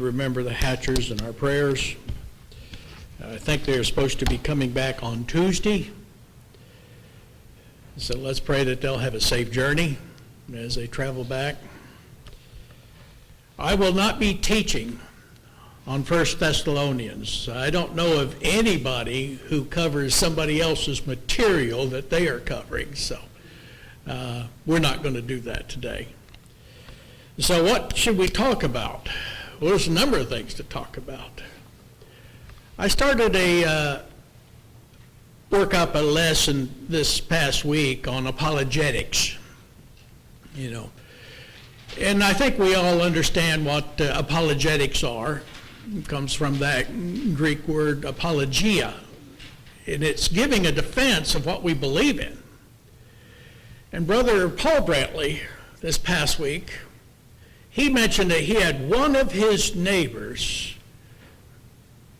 to remember the Hatchers in our prayers. I think they're supposed to be coming back on Tuesday. So let's pray that they'll have a safe journey as they travel back. I will not be teaching on 1 Thessalonians. I don't know of anybody who covers somebody else's material that they are covering, so we're not going to do that today. So what should we talk about? Well, there's a number of things to talk about. I started a work-up a lesson this past week on apologetics, and I think we all understand what apologetics are. It comes from that Greek word apologia, and it's giving a defense of what we believe in. And Brother Paul Brantley, this past week, he mentioned that he had one of his neighbors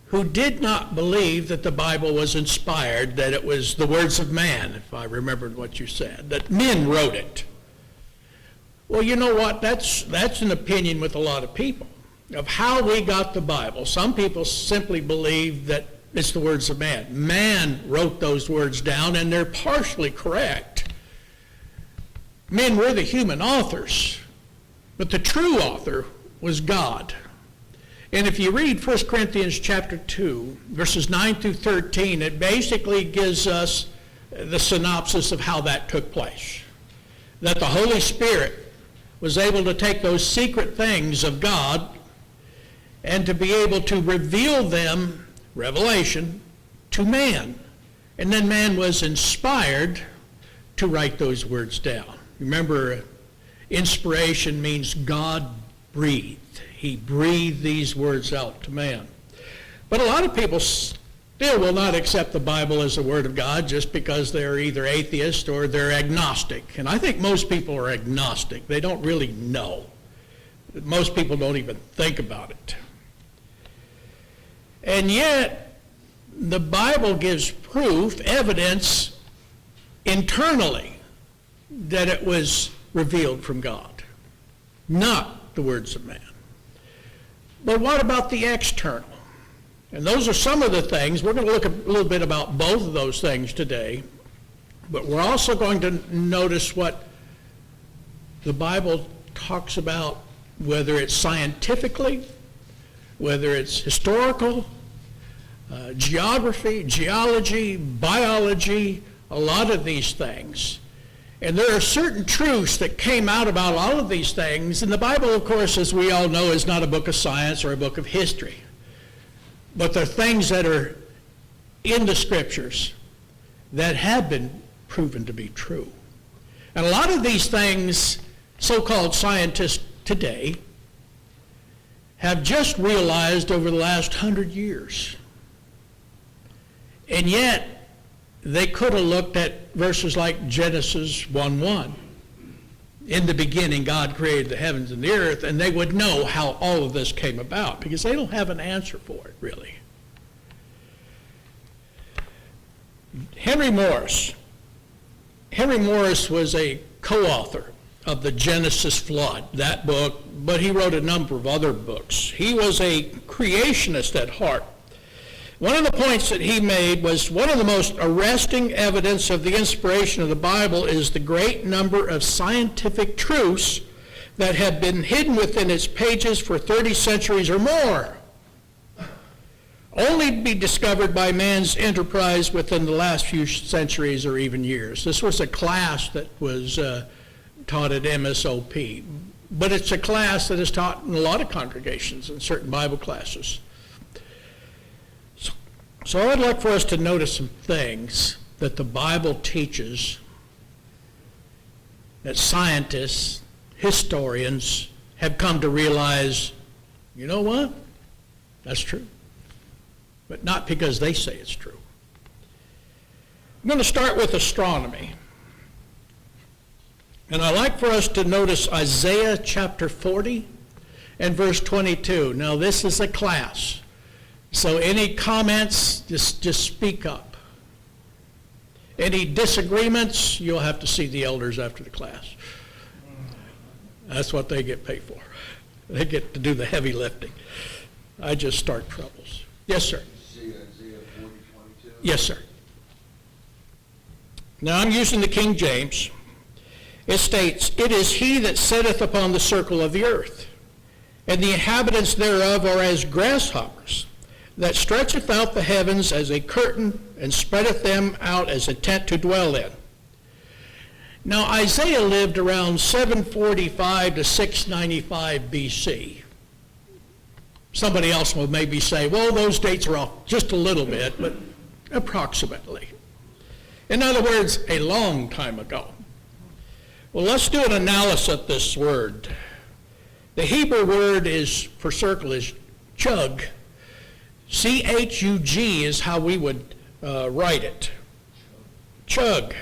who did not believe that the Bible was inspired, that it was the words of man, if I remembered what you said, that men wrote it. Well, you know what? That's an opinion with a lot of people of how we got the Bible. Some people simply believe that it's the words of man. Man wrote those words down, and they're partially correct. Men were the human authors, but the true author was God. And if you read 1 Corinthians chapter 2, verses 9 through 13, it basically gives us the synopsis of how that took place. That the Holy Spirit was able to take those secret things of God and to be able to reveal them, revelation, to man. And then man was inspired to write those words down. Remember, inspiration means God breathed. He breathed these words out to man. But a lot of people still will not accept the Bible as the Word of God just because they're either atheist or they're agnostic. And I think most people are agnostic. They don't really know. Most people don't even think about it. And yet, the Bible gives proof, evidence, internally, that it was revealed from God, not the words of man. But what about the external? And those are some of the things. We're going to look a little bit about both of those things today, but we're also going to notice what the Bible talks about, whether it's scientifically, whether it's historical, geography, geology, biology, a lot of these things. And there are certain truths that came out about all of these things. And the Bible, of course, as we all know, is not a book of science or a book of history. But there are things that are in the Scriptures that have been proven to be true. And a lot of these things, so-called scientists today, have just realized over the last 100 years. And yet, they could have looked at verses like Genesis 1:1. In the beginning, God created the heavens and the earth, and they would know how all of this came about because they don't have an answer for it, really. Henry Morris was a co-author of the Genesis flood, that book, but he wrote a number of other books. He was a creationist at heart. One of the points that he made was one of the most arresting evidence of the inspiration of the Bible is the great number of scientific truths that have been hidden within its pages for 30 centuries or more, only to be discovered by man's enterprise within the last few centuries or even years. This was a class that was taught at MSOP, but it's a class that is taught in a lot of congregations and certain Bible classes. So I'd like for us to notice some things that the Bible teaches that scientists, historians have come to realize, you know what? That's true. But not because they say it's true. I'm going to start with astronomy. And I'd like for us to notice Isaiah chapter 40 and verse 22. Now this is a class. So any comments, just speak up. Any disagreements, you'll have to see the elders after the class. That's what they get paid for. They get to do the heavy lifting. I just start troubles. Yes, sir. See Isaiah 40:22? Yes, sir. Now I'm using the King James. It states, "It is he that sitteth upon the circle of the earth, and the inhabitants thereof are as grasshoppers, that stretcheth out the heavens as a curtain, and spreadeth them out as a tent to dwell in." Now Isaiah lived around 745 to 695 BC. Somebody else will maybe say, well, those dates are off just a little bit, but approximately. In other words, a long time ago. Well, let's do an analysis of this word. The Hebrew word for circle is chug. C-H-U-G is how we would write it. Chug.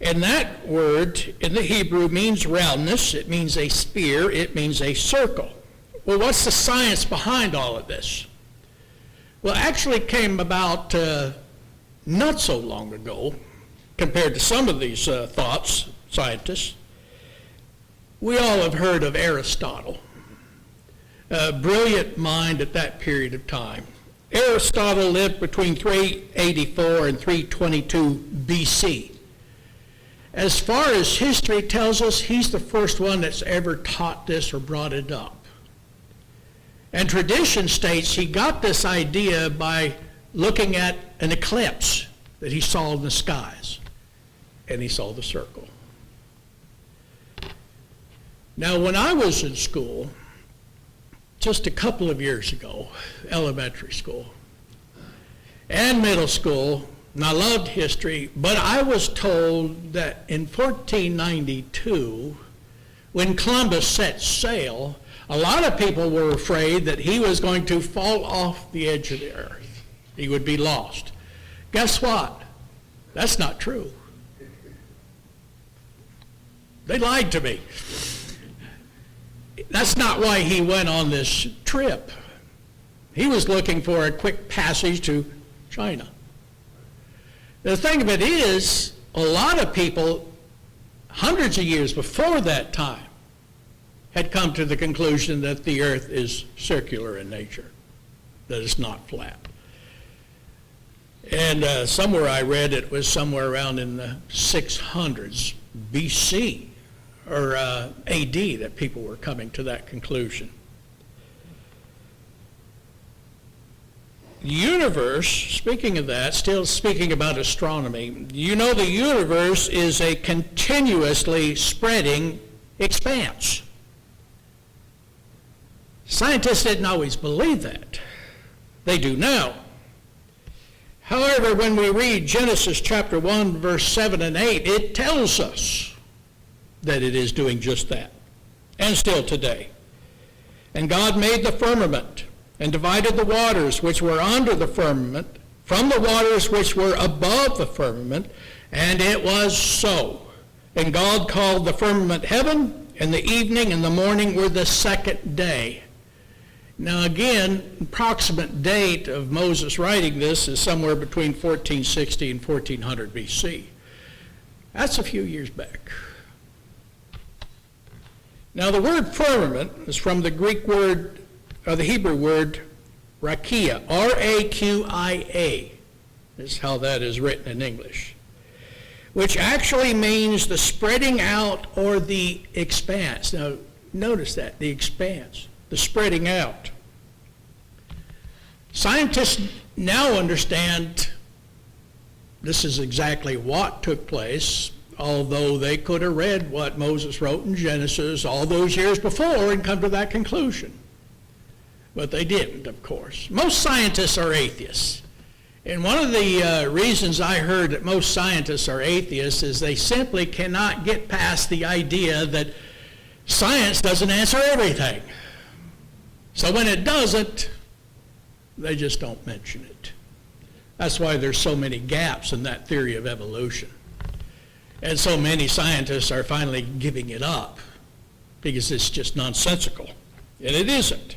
And that word in the Hebrew means roundness. It means a sphere. It means a circle. Well, what's the science behind all of this? Well, it actually came about not so long ago, compared to some of these scientists. We all have heard of Aristotle, a brilliant mind at that period of time. Aristotle lived between 384 and 322 BC. As far as history tells us, he's the first one that's ever taught this or brought it up. And tradition states he got this idea by looking at an eclipse that he saw in the skies, and he saw the circle. Now, when I was in school, just a couple of years ago, elementary school and middle school, and I loved history, but I was told that in 1492, when Columbus set sail, a lot of people were afraid that he was going to fall off the edge of the earth. He would be lost. Guess what? That's not true. They lied to me. That's not why he went on this trip. He was looking for a quick passage to China. The thing of it is, a lot of people, hundreds of years before that time, had come to the conclusion that the earth is circular in nature, that it's not flat. And somewhere I read it was somewhere around in the 600s BC or AD that people were coming to that conclusion. The universe, speaking of that, still speaking about astronomy, you know the universe is a continuously spreading expanse. Scientists didn't always believe that. They do now. However, when we read Genesis chapter 1, verse 7 and 8, it tells us that it is doing just that, and still today. And God made the firmament, and divided the waters which were under the firmament from the waters which were above the firmament, and it was so. And God called the firmament heaven, and the evening and the morning were the second day. Now again, approximate date of Moses writing this is somewhere between 1460 and 1400 BC. That's a few years back. Now the word firmament is from the Greek word, or the Hebrew word, rakia, R-A-Q-I-A, is how that is written in English, which actually means the spreading out or the expanse. Now notice that, the expanse, the spreading out. Scientists now understand this is exactly what took place, although they could have read what Moses wrote in Genesis all those years before and come to that conclusion. But they didn't, of course. Most scientists are atheists. And one of the reasons I heard that most scientists are atheists is they simply cannot get past the idea that science doesn't answer everything. So when it doesn't, they just don't mention it. That's why there's so many gaps in that theory of evolution. And so many scientists are finally giving it up because it's just nonsensical. And it isn't.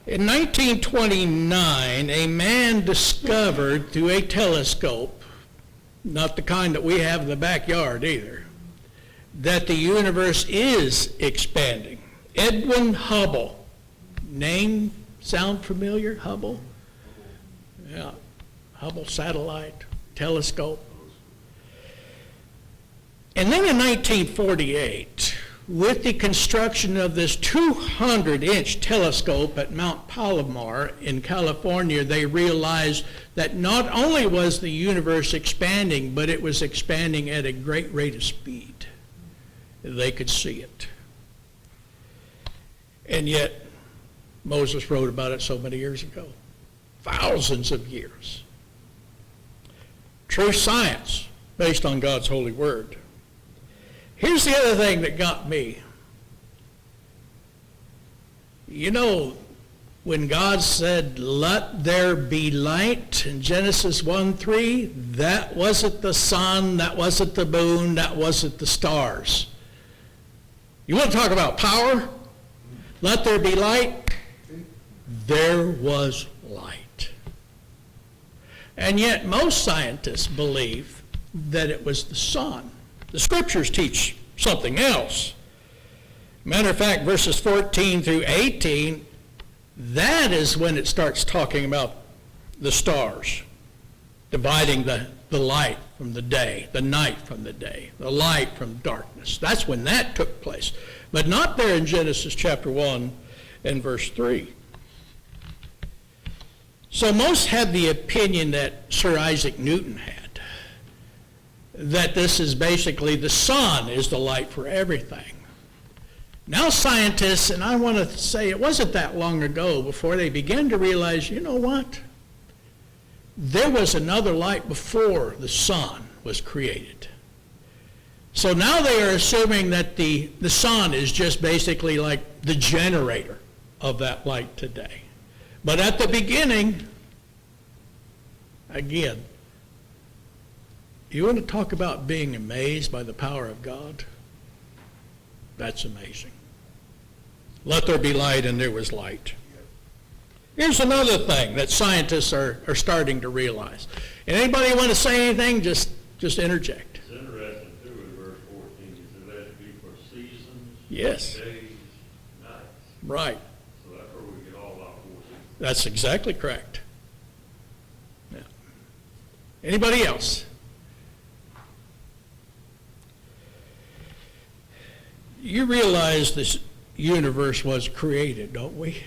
In 1929, a man discovered through a telescope, not the kind that we have in the backyard either, that the universe is expanding. Edwin Hubble. Name sound familiar? Hubble? Yeah. Hubble satellite, telescope. And then in 1948, with the construction of this 200-inch telescope at Mount Palomar in California, they realized that not only was the universe expanding, but it was expanding at a great rate of speed. They could see it. And yet, Moses wrote about it so many years ago, thousands of years. True science based on God's holy word. Here's the other thing that got me. You know, when God said, "Let there be light," in Genesis 1:3, that wasn't the sun, that wasn't the moon, that wasn't the stars. You want to talk about power? Let there be light. There was light. And yet most scientists believe that it was the sun. The scriptures teach something else. Matter of fact, verses 14 through 18, that is when it starts talking about the stars, dividing the light from the day, the night from the day, the light from darkness. That's when that took place. But not there in Genesis chapter 1 and verse 3. So most had the opinion that Sir Isaac Newton had, that this is basically the sun is the light for everything. Now scientists, and I want to say it wasn't that long ago before they began to realize, you know what? There was another light before the sun was created. So now they are assuming that the sun is just basically like the generator of that light today. But at the beginning, again, you want to talk about being amazed by the power of God? That's amazing. Let there be light, and there was light. Here's another thing that scientists are starting to realize. And anybody want to say anything, just interject. It's interesting, too, in verse 14, it said, "Let it be for seasons, Yes. days, nights." Right. So that's where we get all our 4 seasons. That's exactly correct. Yeah. Anybody else? You realize this universe was created, don't we?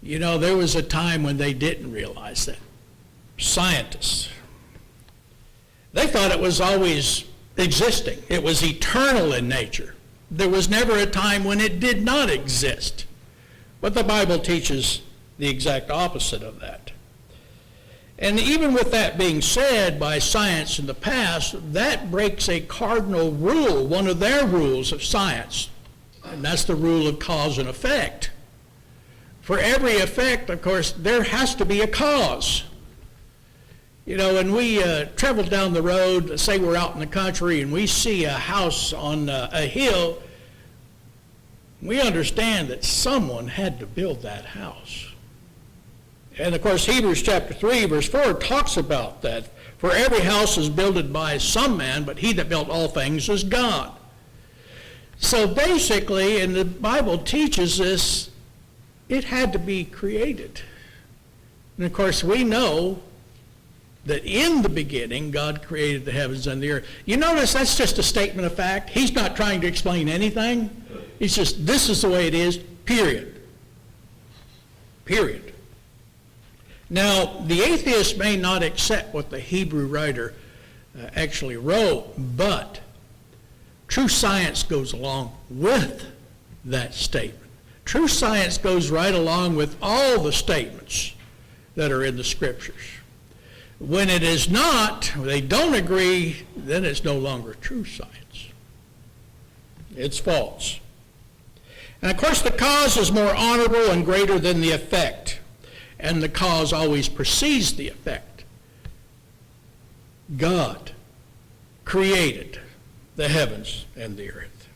You know, there was a time when they didn't realize that. Scientists, they thought it was always existing. It was eternal in nature. There was never a time when it did not exist. But the Bible teaches the exact opposite of that. And even with that being said by science in the past, that breaks a cardinal rule, one of their rules of science, and that's the rule of cause and effect. For every effect, of course, there has to be a cause. You know, when we travel down the road, say we're out in the country and we see a house on a hill, we understand that someone had to build that house. And of course, Hebrews chapter 3, verse 4 talks about that. For every house is builded by some man, but he that built all things is God. So basically, and the Bible teaches this, it had to be created. And of course, we know that in the beginning, God created the heavens and the earth. You notice that's just a statement of fact. He's not trying to explain anything. He's just, this is the way it is, period. Period. Now, the atheist may not accept what the Hebrew writer actually wrote, but true science goes along with that statement. True science goes right along with all the statements that are in the scriptures. When it is not, they don't agree, then it's no longer true science. It's false. And of course, the cause is more honorable and greater than the effect. And the cause always precedes the effect. God created the heavens and the earth.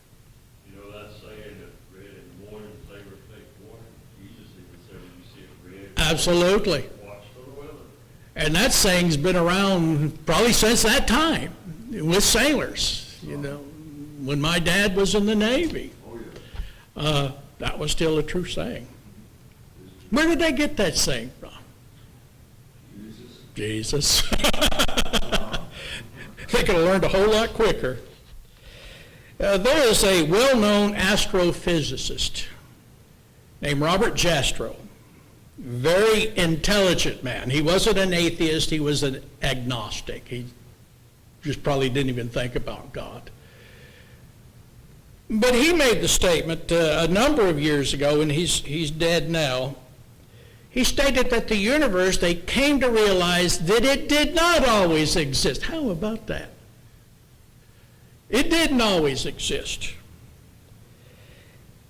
You know that saying that red in the morning, they reflect water? Jesus even said when you see it red, Absolutely. watch for the weather. And that saying's been around probably since that time. with sailors, When my dad was in the Navy, Oh, yeah. that was still a true saying. Where did they get that saying from? Jesus. Jesus. They could have learned a whole lot quicker. There is a well-known astrophysicist named Robert Jastrow. Very intelligent man. He wasn't an atheist, he was an agnostic. He just probably didn't even think about God. But he made the statement a number of years ago, and he's dead now. He stated that the universe, they came to realize that it did not always exist. How about that? It didn't always exist.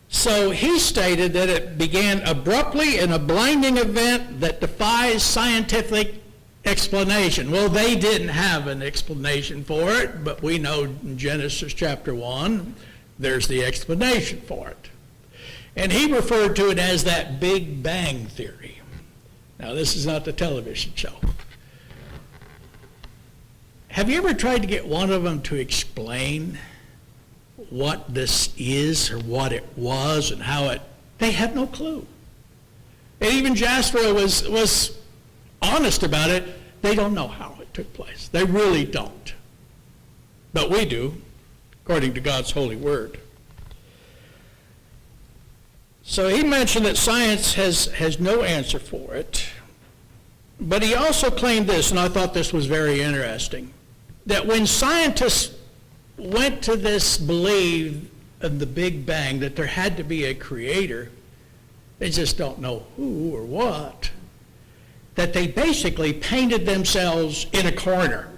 So he stated that it began abruptly in a blinding event that defies scientific explanation. Well, they didn't have an explanation for it, but we know in Genesis chapter 1, there's the explanation for it. And he referred to it as that Big Bang Theory. Now, this is not the television show. Have you ever tried to get one of them to explain what this is or what it was and how it... They have no clue. And even Jasper was honest about it. They don't know how it took place. They really don't. But we do, according to God's holy word. So he mentioned that science has no answer for it. But he also claimed this, and I thought this was very interesting, that when scientists went to this belief of the Big Bang, that there had to be a creator, they just don't know who or what, that they basically painted themselves in a corner.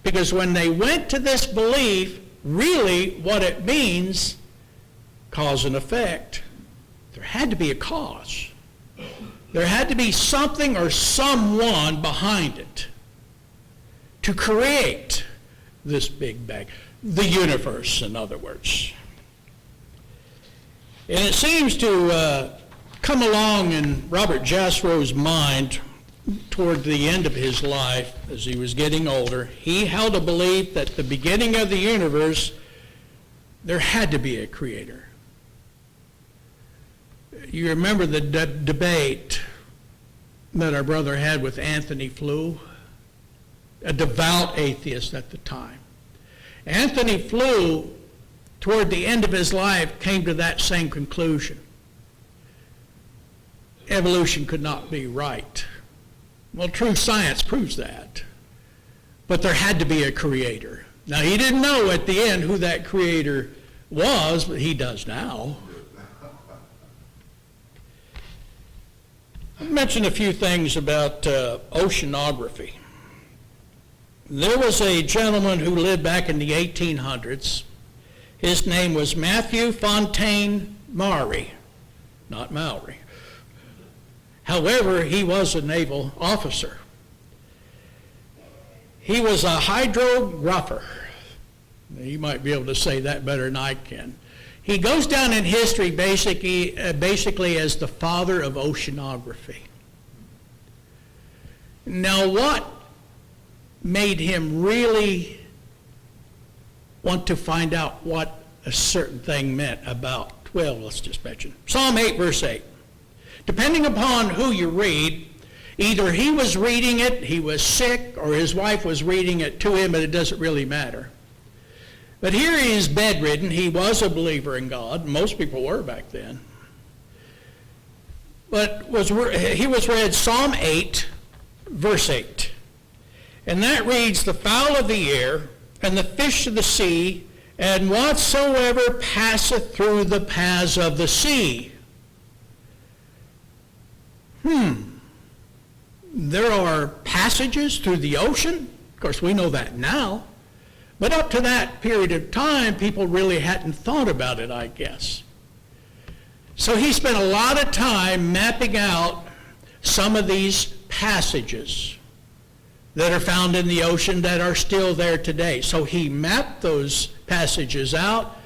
Because when they went to this belief, really what it means, cause and effect, there had to be a cause. There had to be something or someone behind it to create this Big Bang, the universe, in other words. And it seems to come along in Robert Jastrow's mind toward the end of his life, as he was getting older. He held a belief that the beginning of the universe, there had to be a creator. You remember the debate that our brother had with Anthony Flew, a devout atheist at the time. Anthony Flew, toward the end of his life, came to that same conclusion. Evolution could not be right. Well, true science proves that. But there had to be a creator. Now, he didn't know at the end who that creator was, but he does now. I'll mention a few things about oceanography. There was a gentleman who lived back in the 1800s. His name was Matthew Fontaine Maury, not Maury. However, he was a naval officer. He was a hydrographer. You might be able to say that better than I can. He goes down in history basically as the father of oceanography. Now, what made him really want to find out what a certain thing meant about, well, let's just mention Psalm 8, verse 8. Depending upon who you read, either he was reading it, he was sick, or his wife was reading it to him, but it doesn't really matter. But here he is bedridden. He was a believer in God. Most people were back then. But he was read Psalm 8, verse 8. And that reads, the fowl of the air, and the fish of the sea, and whatsoever passeth through the paths of the sea. There are passages through the ocean. Of course, we know that now. But up to that period of time, people really hadn't thought about it, I guess. So he spent a lot of time mapping out some of these passages that are found in the ocean that are still there today. So he mapped those passages out,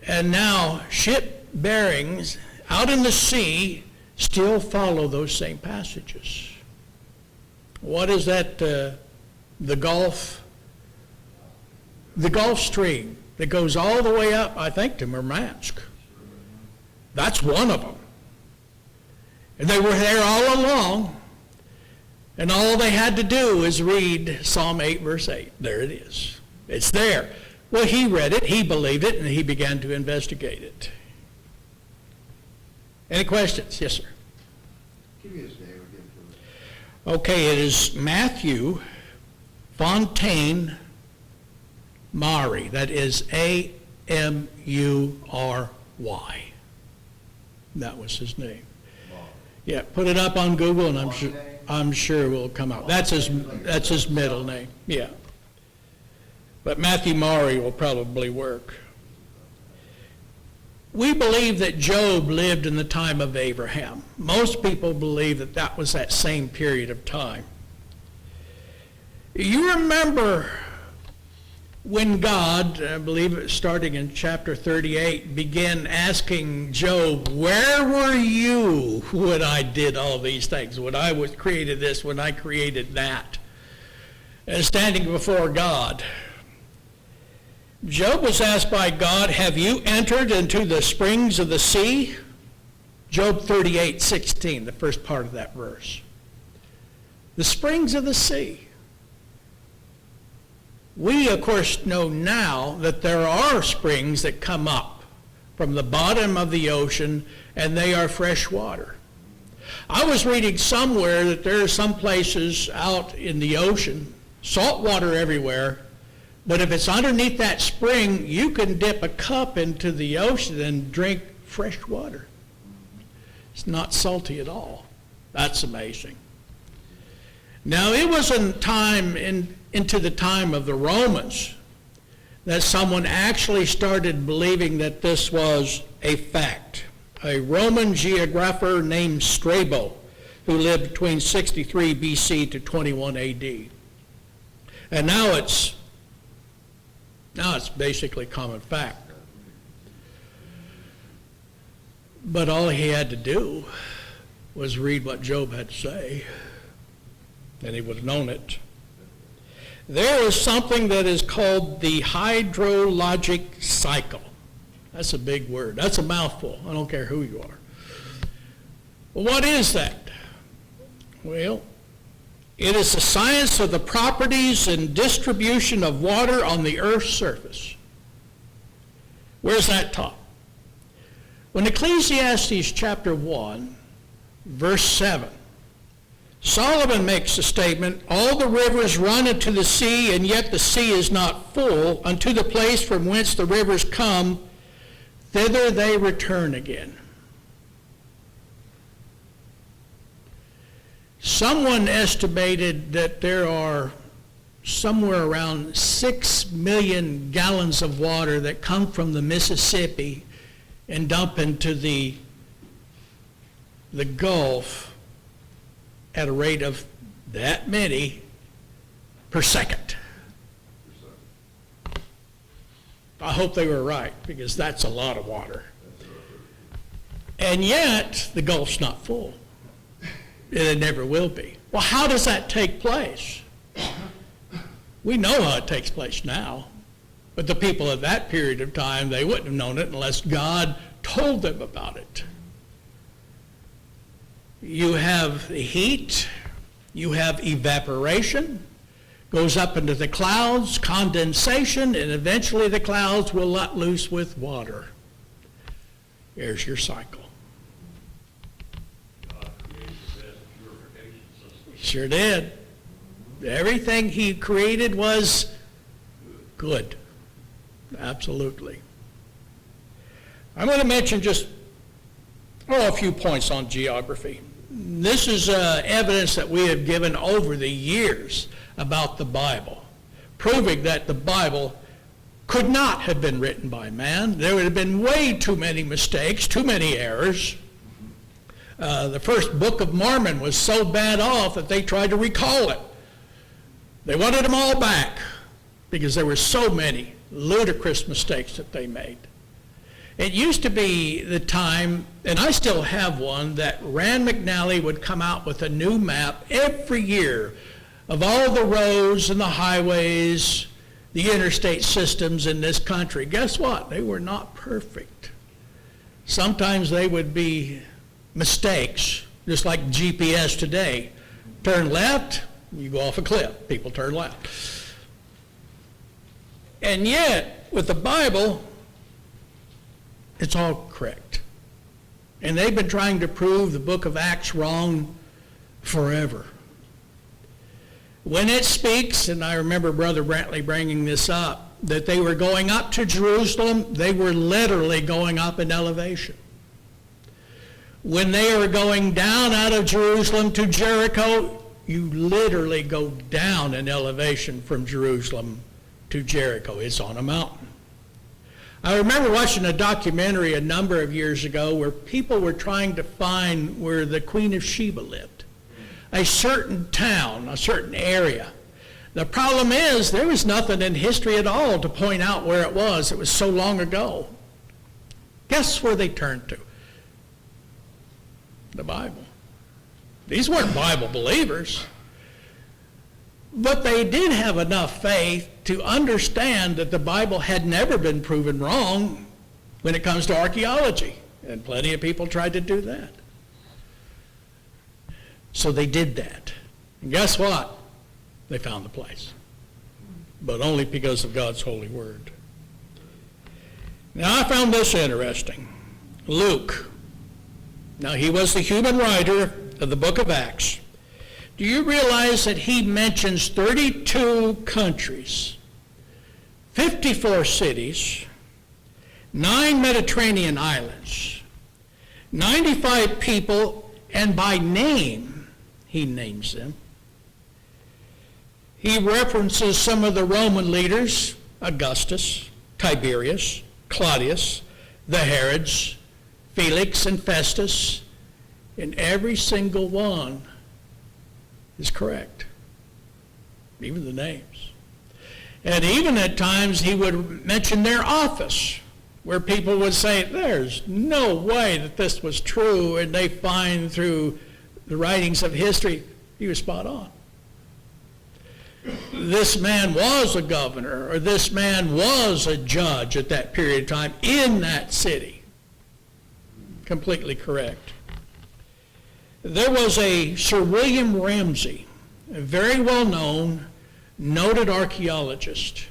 and now ship bearings out in the sea still follow those same passages. What is that, the Gulf the Gulf Stream that goes all the way up, I think, to Murmansk. That's one of them. And they were there all along, and all they had to do is read Psalm 8, verse 8. There it is. It's there. Well, he read it, he believed it, and he began to investigate it. Any questions? Yes, sir. Give me his name again, please. Okay, it is Matthew Fontaine Maury. That is A-M-U-R-Y. That was his name. Yeah, put it up on Google, and I'm sure it will come out. That's his middle name. Yeah. But Matthew Maury will probably work. We believe that Job lived in the time of Abraham. Most people believe that that was that same period of time. You remember when God, I believe it was starting in chapter 38, began asking Job, where were you when I did all these things, when I created this, when I created that? And standing before God, Job was asked by God, have you entered into the springs of the sea? Job 38:16, the first part of that verse. The springs of the sea. We, of course, know now that there are springs that come up from the bottom of the ocean, and they are fresh water. I was reading somewhere that there are some places out in the ocean, salt water everywhere, but if it's underneath that spring, you can dip a cup into the ocean and drink fresh water. It's not salty at all. That's amazing. Now, it was into the time of the Romans that someone actually started believing that this was a fact. A Roman geographer named Strabo, who lived between 63 BC to 21 AD. And now it's basically common fact. But all he had to do was read what Job had to say, and he would have known it. There is something that is called the hydrologic cycle. That's a big word. That's a mouthful. I don't care who you are. Well, what is that? Well, it is the science of the properties and distribution of water on the earth's surface. Where's that taught? When Ecclesiastes chapter 1, verse 7, Solomon makes the statement, all the rivers run into the sea, and yet the sea is not full. Unto the place from whence the rivers come, thither they return again. Someone estimated that there are somewhere around 6 million gallons of water that come from the Mississippi and dump into the Gulf at a rate of that many per second. I hope they were right, because that's a lot of water. And yet, the Gulf's not full. And it never will be. Well, how does that take place? We know how it takes place now. But the people at that period of time, they wouldn't have known it unless God told them about it. You have the heat, you have evaporation, goes up into the clouds, condensation, and eventually the clouds will let loose with water. Here's your cycle. God created the best purification system. Sure did. Everything he created was good. Absolutely. I'm going to mention just a few points on geography. This is evidence that we have given over the years about the Bible, proving that the Bible could not have been written by man. There would have been way too many mistakes, too many errors. The first Book of Mormon was so bad off that they tried to recall it. They wanted them all back because there were so many ludicrous mistakes that they made. It used to be the time, and I still have one, that Rand McNally would come out with a new map every year of all the roads and the highways the interstate systems in this country. Guess what? They were not perfect. Sometimes they would be mistakes, just like GPS today. Turn left, you go off a cliff. People turn left. And yet, with the Bible, it's all correct. And they've been trying to prove the book of Acts wrong forever. When it speaks, and I remember Brother Brantley bringing this up, that they were going up to Jerusalem, they were literally going up in elevation. When they were going down out of Jerusalem to Jericho, you literally go down in elevation from Jerusalem to Jericho. It's on a mountain. I remember watching a documentary a number of years ago where people were trying to find where the Queen of Sheba lived. A certain town, a certain area. The problem is there was nothing in history at all to point out where it was. It was so long ago. Guess where they turned to? The Bible. These weren't Bible believers. But they did have enough faith to understand that the Bible had never been proven wrong when it comes to archaeology. And plenty of people tried to do that. So they did that. And guess what? They found the place. But only because of God's holy word. Now I found this interesting. Luke. Now he was the human writer of the book of Acts. Do you realize that he mentions 32 countries, 54 cities, 9 Mediterranean islands, 95 people, and by name he names them. He references some of the Roman leaders, Augustus, Tiberius, Claudius, the Herods, Felix, and Festus, and every single one is correct, even the names. And even at times he would mention their office, where people would say, there's no way that this was true, and they find through the writings of history, he was spot on. This man was a governor, or this man was a judge at that period of time in that city. Completely correct. There was a Sir William Ramsay, a very well-known, noted archaeologist,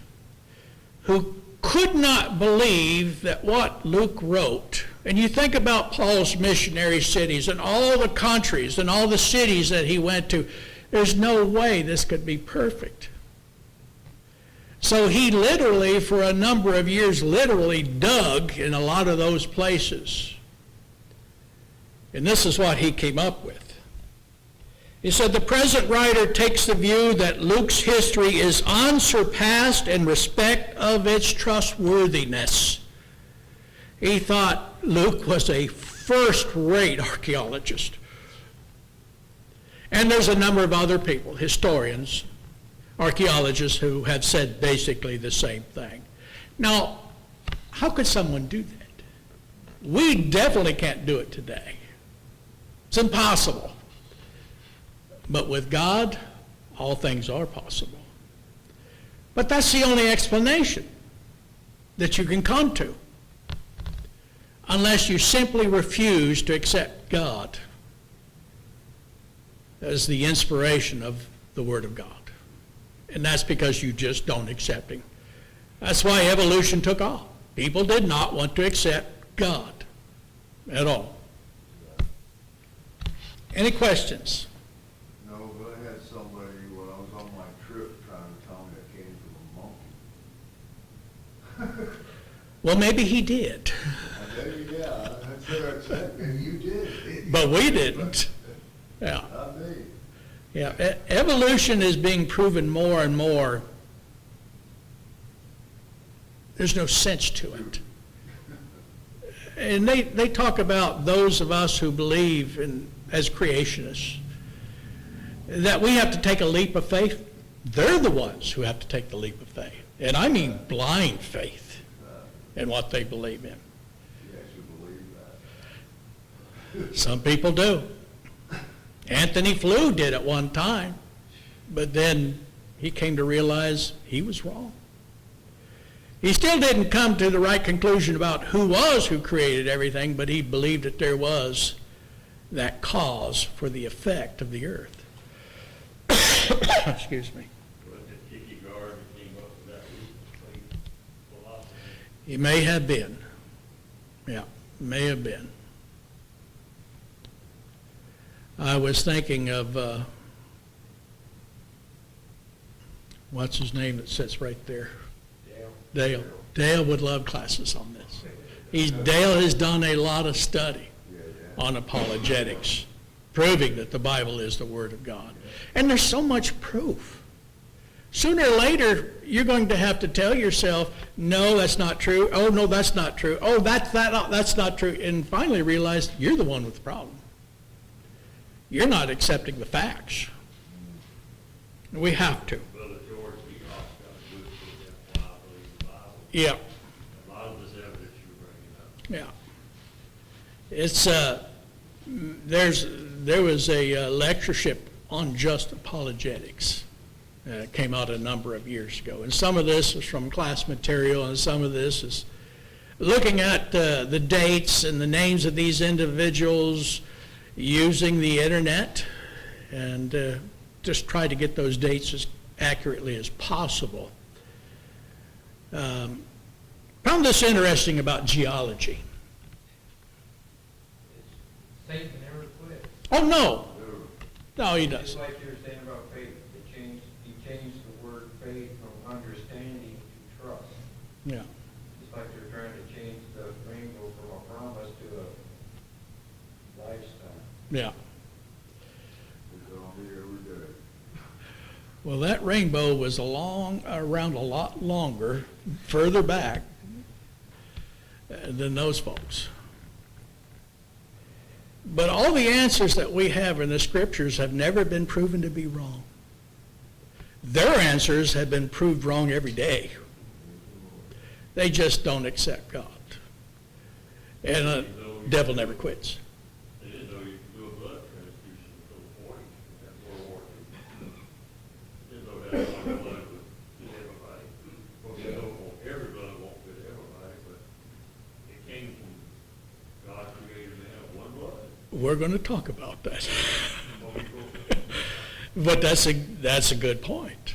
who could not believe that what Luke wrote, and you think about Paul's missionary cities and all the countries and all the cities that he went to, there's no way this could be perfect. So he literally, for a number of years, literally dug in a lot of those places. And this is what he came up with. He said, the present writer takes the view that Luke's history is unsurpassed in respect of its trustworthiness. He thought Luke was a first-rate archaeologist. And there's a number of other people, historians, archaeologists, who have said basically the same thing. Now, how could someone do that? We definitely can't do it today. It's impossible. But with God, all things are possible. But that's the only explanation that you can come to, unless you simply refuse to accept God as the inspiration of the Word of God. And that's because you just don't accept Him. That's why evolution took off. People did not want to accept God at all. Any questions? No, but I had somebody when I was on my trip trying to tell me I came from a monkey. Well, maybe he did. Yeah, that's what I said, and you did. But we didn't. Yeah. Not me. Yeah. Evolution is being proven more and more. There's no sense to it. And they talk about those of us who believe in, as creationists, that we have to take a leap of faith. They're the ones who have to take the leap of faith. And I mean blind faith in what they believe in. You actually believe that? Some people do. Anthony Flew did at one time, but then he came to realize he was wrong. He still didn't come to the right conclusion about who created everything, but he believed that there was that cause for the effect of the earth. Excuse me. Was it Kierkegaard that came up with that complete philosophy? He may have been. Yeah, may have been. I was thinking of, what's his name that sits right there? Dale. Dale would love classes on this. Dale has done a lot of study on apologetics, proving that the Bible is the Word of God. And there's so much proof. Sooner or later, you're going to have to tell yourself, no, that's not true. Oh, no, that's not true. Oh, that's not true. And finally realize you're the one with the problem. You're not accepting the facts. We have to. Brother George, we also got a good book that why I believe the Bible. Yeah. A lot of this evidence you're bringing up. Yeah. It's, there was a lectureship on just apologetics. It came out a number of years ago. And some of this is from class material, and some of this is looking at the dates and the names of these individuals using the internet, and just try to get those dates as accurately as possible. Found this interesting about geology. Satan never quit. Oh, no. No, he Just doesn't. like you were saying about faith, he changed the word faith from understanding to trust. Yeah. Just like they're trying to change the rainbow from a promise to a lifestyle. Yeah. It's on me every day. Well, that rainbow was around a lot longer, further back than those folks. But all the answers that we have in the scriptures have never been proven to be wrong. Their answers have been proved wrong every day. They just don't accept God. And the devil never quits. They didn't know you could do a blood transfusion until the 40s, at World War II. Didn't know that one blood would fit everybody. Well, they know every blood won't fit everybody, but it came from God created man of one blood. We're going to talk about that. But that's a good point.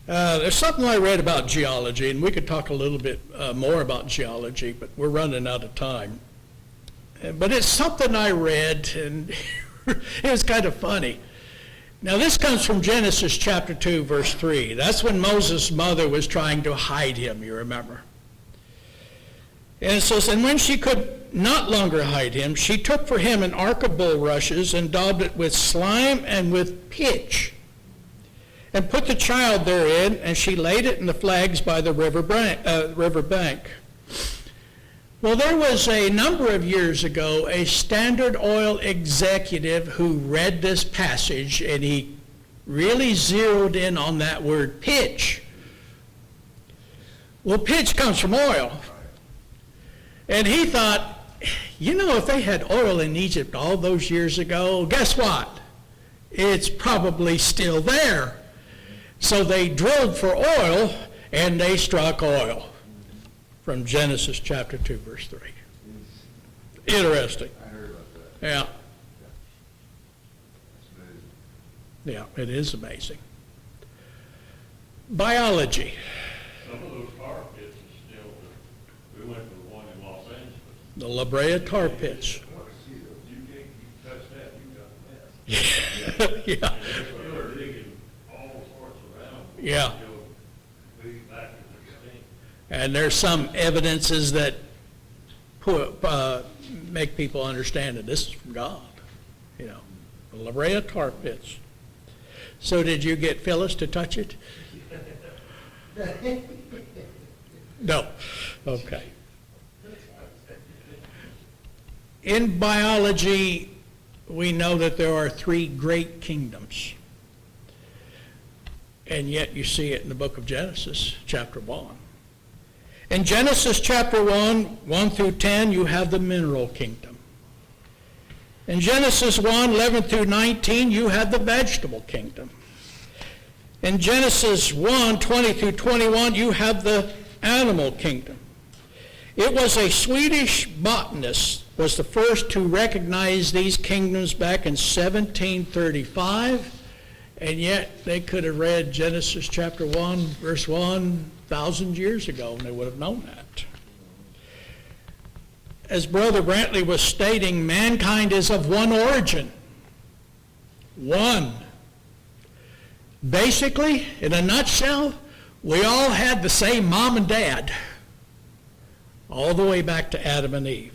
There's something I read about geology, and we could talk a little bit more about geology, but we're running out of time. But it's something I read, and it was kind of funny. Now, this comes from Genesis chapter 2, verse 3. That's when Moses' mother was trying to hide him, you remember. And it says, and when she could not longer hide him, she took for him an ark of bulrushes and daubed it with slime and with pitch, and put the child therein, and she laid it in the flags by the river bank. Well, there was a number of years ago a Standard Oil executive who read this passage, and he really zeroed in on that word pitch. Well, pitch comes from oil. And he thought, you know, if they had oil in Egypt all those years ago, guess what? It's probably still there. So they drilled for oil, and they struck oil. From Genesis chapter 2, verse 3. Interesting. I heard about that. Yeah. That's amazing. Yeah, it is amazing. Biology. Some of those tar pits are still, we went to the one in Los Angeles. The La Brea tar pits. I want to see those. You touch that, you got a mess. Yeah. And they're still digging all sorts around. Yeah. Still big back to the extinct. And there's some evidences that make people understand that this is from God. You know, the La Brea tar pits. So did you get Phyllis to touch it? No. Okay. In biology, we know that there are 3 great kingdoms. And yet you see it in the book of Genesis, chapter 1. In Genesis chapter 1 through 10, you have the mineral kingdom. In Genesis 1, 11 through 19, you have the vegetable kingdom. In Genesis 1, 20 through 21, you have the animal kingdom. It was a Swedish botanist was the first to recognize these kingdoms back in 1735, and yet they could have read Genesis chapter 1, verse 1, 1,000 years ago, and they would have known that. As Brother Brantley was stating, mankind is of one origin. One. Basically, in a nutshell, we all had the same mom and dad, all the way back to Adam and Eve.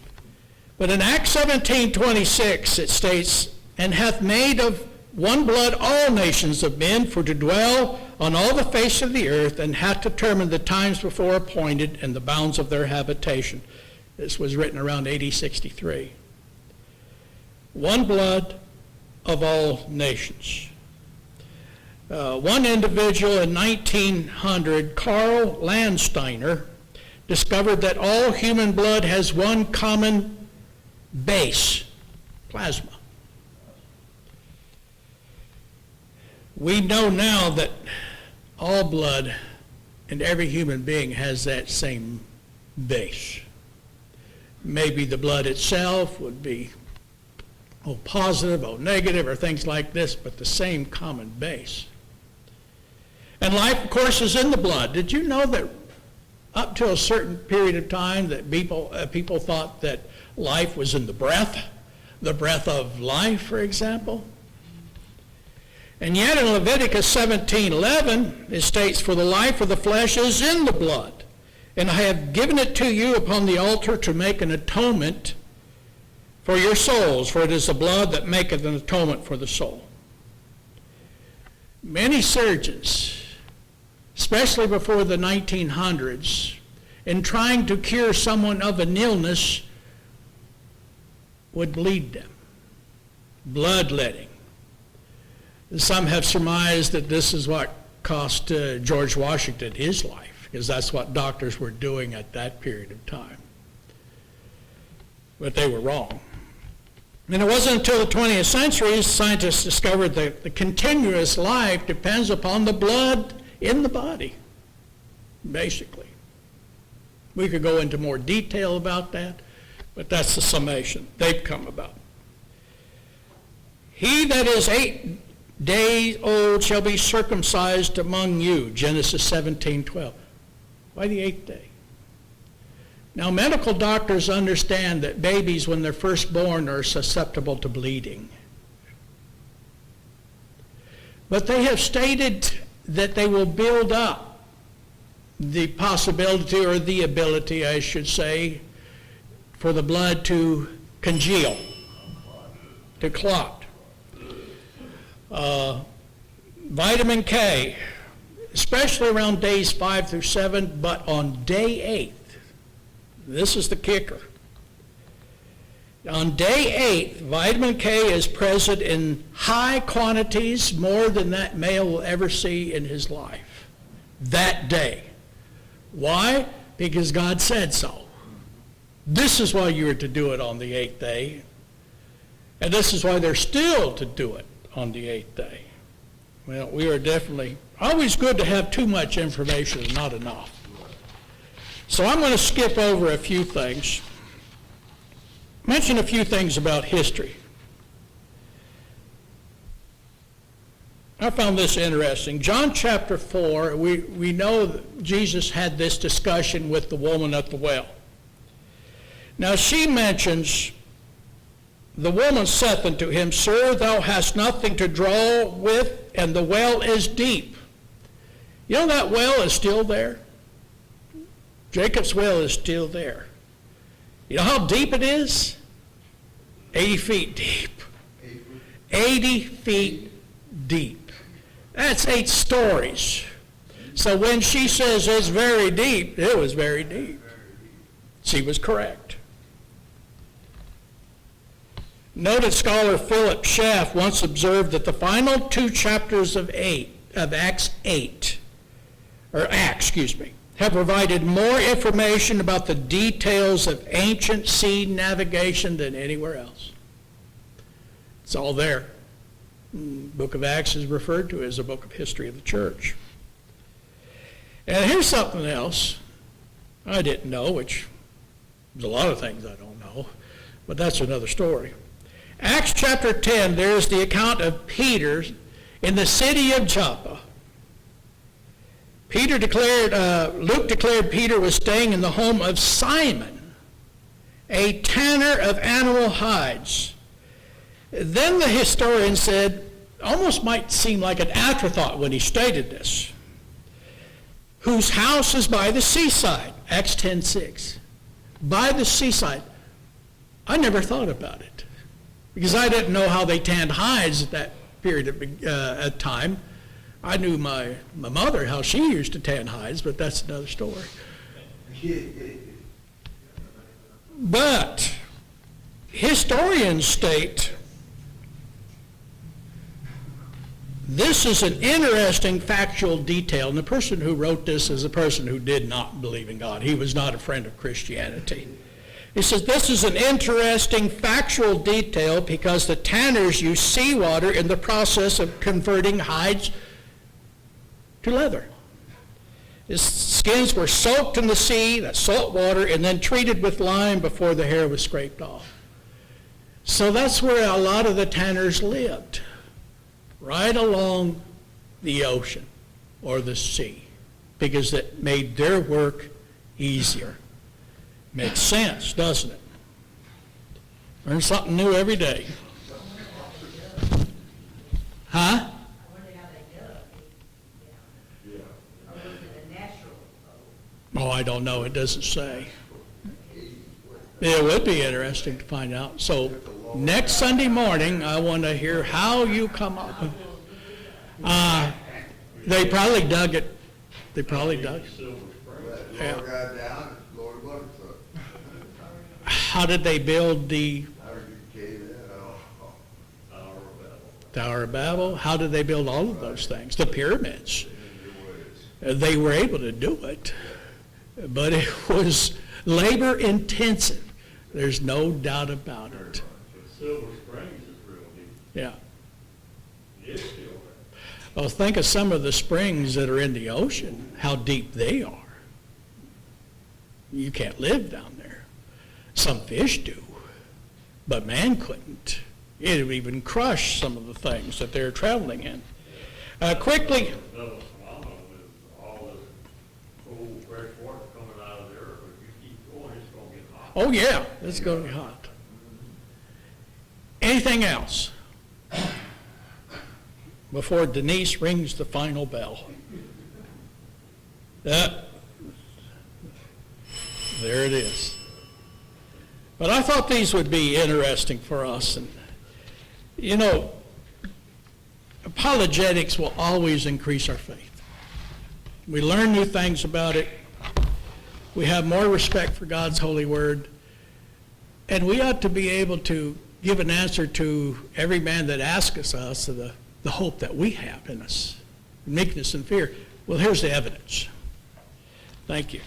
But in Acts 17:26, it states, and hath made of one blood all nations of men for to dwell on all the face of the earth, and hath determined the times before appointed and the bounds of their habitation. This was written around AD 63. One blood of all nations. One individual in 1900, Carl Landsteiner, discovered that all human blood has one common base, plasma. We know now that all blood in every human being has that same base. Maybe the blood itself would be O positive, O negative, or things like this, but the same common base. And life, of course, is in the blood. Did you know that up to a certain period of time that people thought that life was in the breath of life, for example? And yet in Leviticus 17:11, it states, for the life of the flesh is in the blood, and I have given it to you upon the altar to make an atonement for your souls, for it is the blood that maketh an atonement for the soul. Many surgeons, especially before the 1900s, in trying to cure someone of an illness, would bleed them, bloodletting. Some have surmised that this is what cost George Washington his life, because that's what doctors were doing at that period of time. But they were wrong. And it wasn't until the 20th century scientists discovered that the continuous life depends upon the blood in the body, basically. We could go into more detail about that, but that's the summation they've come about. He that is 8 days old shall be circumcised among you, Genesis 17:12. Why the 8th day? Now, medical doctors understand that babies, when they're first born, are susceptible to bleeding. But they have stated that they will build up the possibility, or the ability, I should say, for the blood to congeal, to clot. Vitamin K, especially around days 5 through 7, but on day 8, this is the kicker. On day 8, vitamin K is present in high quantities, more than that male will ever see in his life, that day. Why? Because God said so. This is why you are to do it on the 8th day, and this is why they're still to do it on the 8th day. Well, we are definitely, always good to have too much information and not enough. So I'm going to skip over a few things, mention a few things about history. I found this interesting. John chapter 4, we know that Jesus had this discussion with the woman at the well. Now she mentions, the woman saith unto him, Sir, thou hast nothing to draw with, and the well is deep. You know that well is still there? Jacob's well is still there. You know how deep it is? 80 feet deep. 80 feet deep. That's 8 stories. So when she says it's very deep, it was very deep. She was correct. Noted scholar Philip Schaff once observed that the final 2 chapters of Acts, have provided more information about the details of ancient sea navigation than anywhere else. It's all there. Book of Acts is referred to as a book of history of the church. And here's something else I didn't know, which there's a lot of things I don't know, but that's another story. Acts chapter 10, there's the account of Peter in the city of Joppa. Luke declared Peter was staying in the home of Simon, a tanner of animal hides. Then the historian said, almost might seem like an afterthought when he stated this, whose house is by the seaside, Acts 10:6. By the seaside. I never thought about it because I didn't know how they tanned hides at that period of time. I knew my mother, how she used to tan hides, but that's another story. But historians state this is an interesting factual detail, and the person who wrote this is a person who did not believe in God. He was not a friend of Christianity. He says this is an interesting factual detail because the tanners use seawater in the process of converting hides to leather. His skins were soaked in the sea, that salt water, and then treated with lime before the hair was scraped off. So that's where a lot of the tanners lived, right along the ocean or the sea, because it made their work easier. Makes sense, doesn't it? Learn something new every day. Huh? Oh, I don't know. It doesn't say. It would be interesting to find out. So next Sunday morning, I want to hear how you come up with they probably dug it. They probably dug it. Yeah. Go to Butterfoot. How did they build the How did you cave in? Tower of Babel? How did they build all of those things? The pyramids. They were able to do it, but it was labor intensive. There's no doubt about it. Silver Springs is real deep. Yeah. It's still there. Well, think of some of the springs that are in the ocean, how deep they are. You can't live down there. Some fish do, but man couldn't. It would even crush some of the things that they're traveling in. Quickly. Another phenomenon is all this cold, fresh water coming out of there. If you keep going, it's going to get hot. Oh, yeah, it's going to be hot. Anything else? Before Denise rings the final bell. There it is. But I thought these would be interesting for us. And, you know, apologetics will always increase our faith. We learn new things about it. We have more respect for God's holy word. And we ought to be able to give an answer to every man that asks us of the hope that we have in us, meekness and fear. Well, here's the evidence. Thank you.